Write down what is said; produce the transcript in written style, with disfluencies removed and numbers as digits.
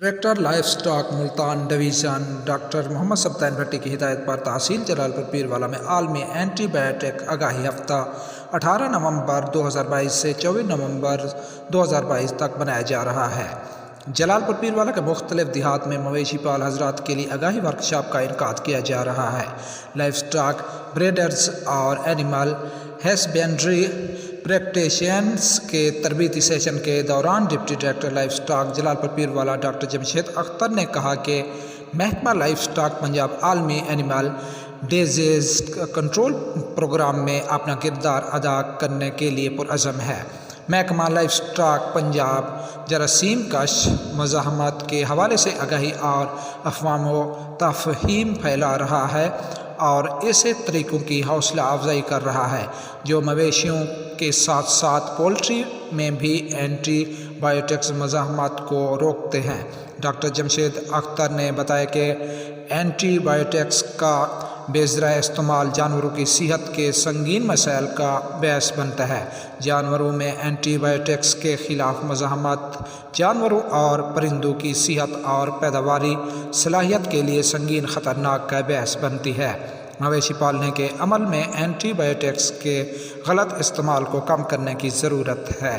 Director livestock Multan division doctor Muhammad Sibtain Bhatti کی ہدایت پر تحصیل جلال پور پیروالا میں عالمی اینٹی بایوٹک آگاہی ہفتہ 18 نومبر 2022 سے 24 نومبر 2022 تک منایا جا رہا ہے۔ جلال پور پیروالا کے مختلف دیہات میں مویشی پال حضرات کے لیے آگاہی ورکشاپ کا انعقاد کیا جا رہا ہے۔ لائف سٹاک بریڈرز اور اینیمل ہسبینڈری پریکٹیشنرز کے تربیتی سیشن کے دوران ڈپٹی ڈائریکٹر لائف سٹاک جلال پور پیروالا ڈاکٹر جمشید اختر نے کہا کہ محکمہ لائف سٹاک پنجاب عالمی اینیمل ڈیزیز کنٹرول پروگرام میں اپنا کردار ادا کرنے کے لیے پرعزم ہے۔ محکمہ لائف سٹاک پنجاب جراثیم کش مزاحمت کے حوالے سے آگاہی اور افہام و تفہیم پھیلا رہا ہے اور ایسے طریقوں کی حوصلہ افزائی کر رہا ہے جو مویشیوں کے ساتھ ساتھ پولٹری میں بھی اینٹی بایوٹکس مزاحمت کو روکتے ہیں۔ ڈاکٹر جمشید اختر نے بتایا کہ اینٹی بایوٹکس کا بے ذرائع استعمال جانوروں کی صحت کے سنگین مسائل کا باعث بنتا ہے۔ جانوروں میں اینٹی بایوٹکس کے خلاف مزاحمت جانوروں اور پرندوں کی صحت اور پیداواری صلاحیت کے لیے سنگین خطرناک کا باعث بنتی ہے۔ مویشی پالنے کے عمل میں اینٹی بایوٹکس کے غلط استعمال کو کم کرنے کی ضرورت ہے۔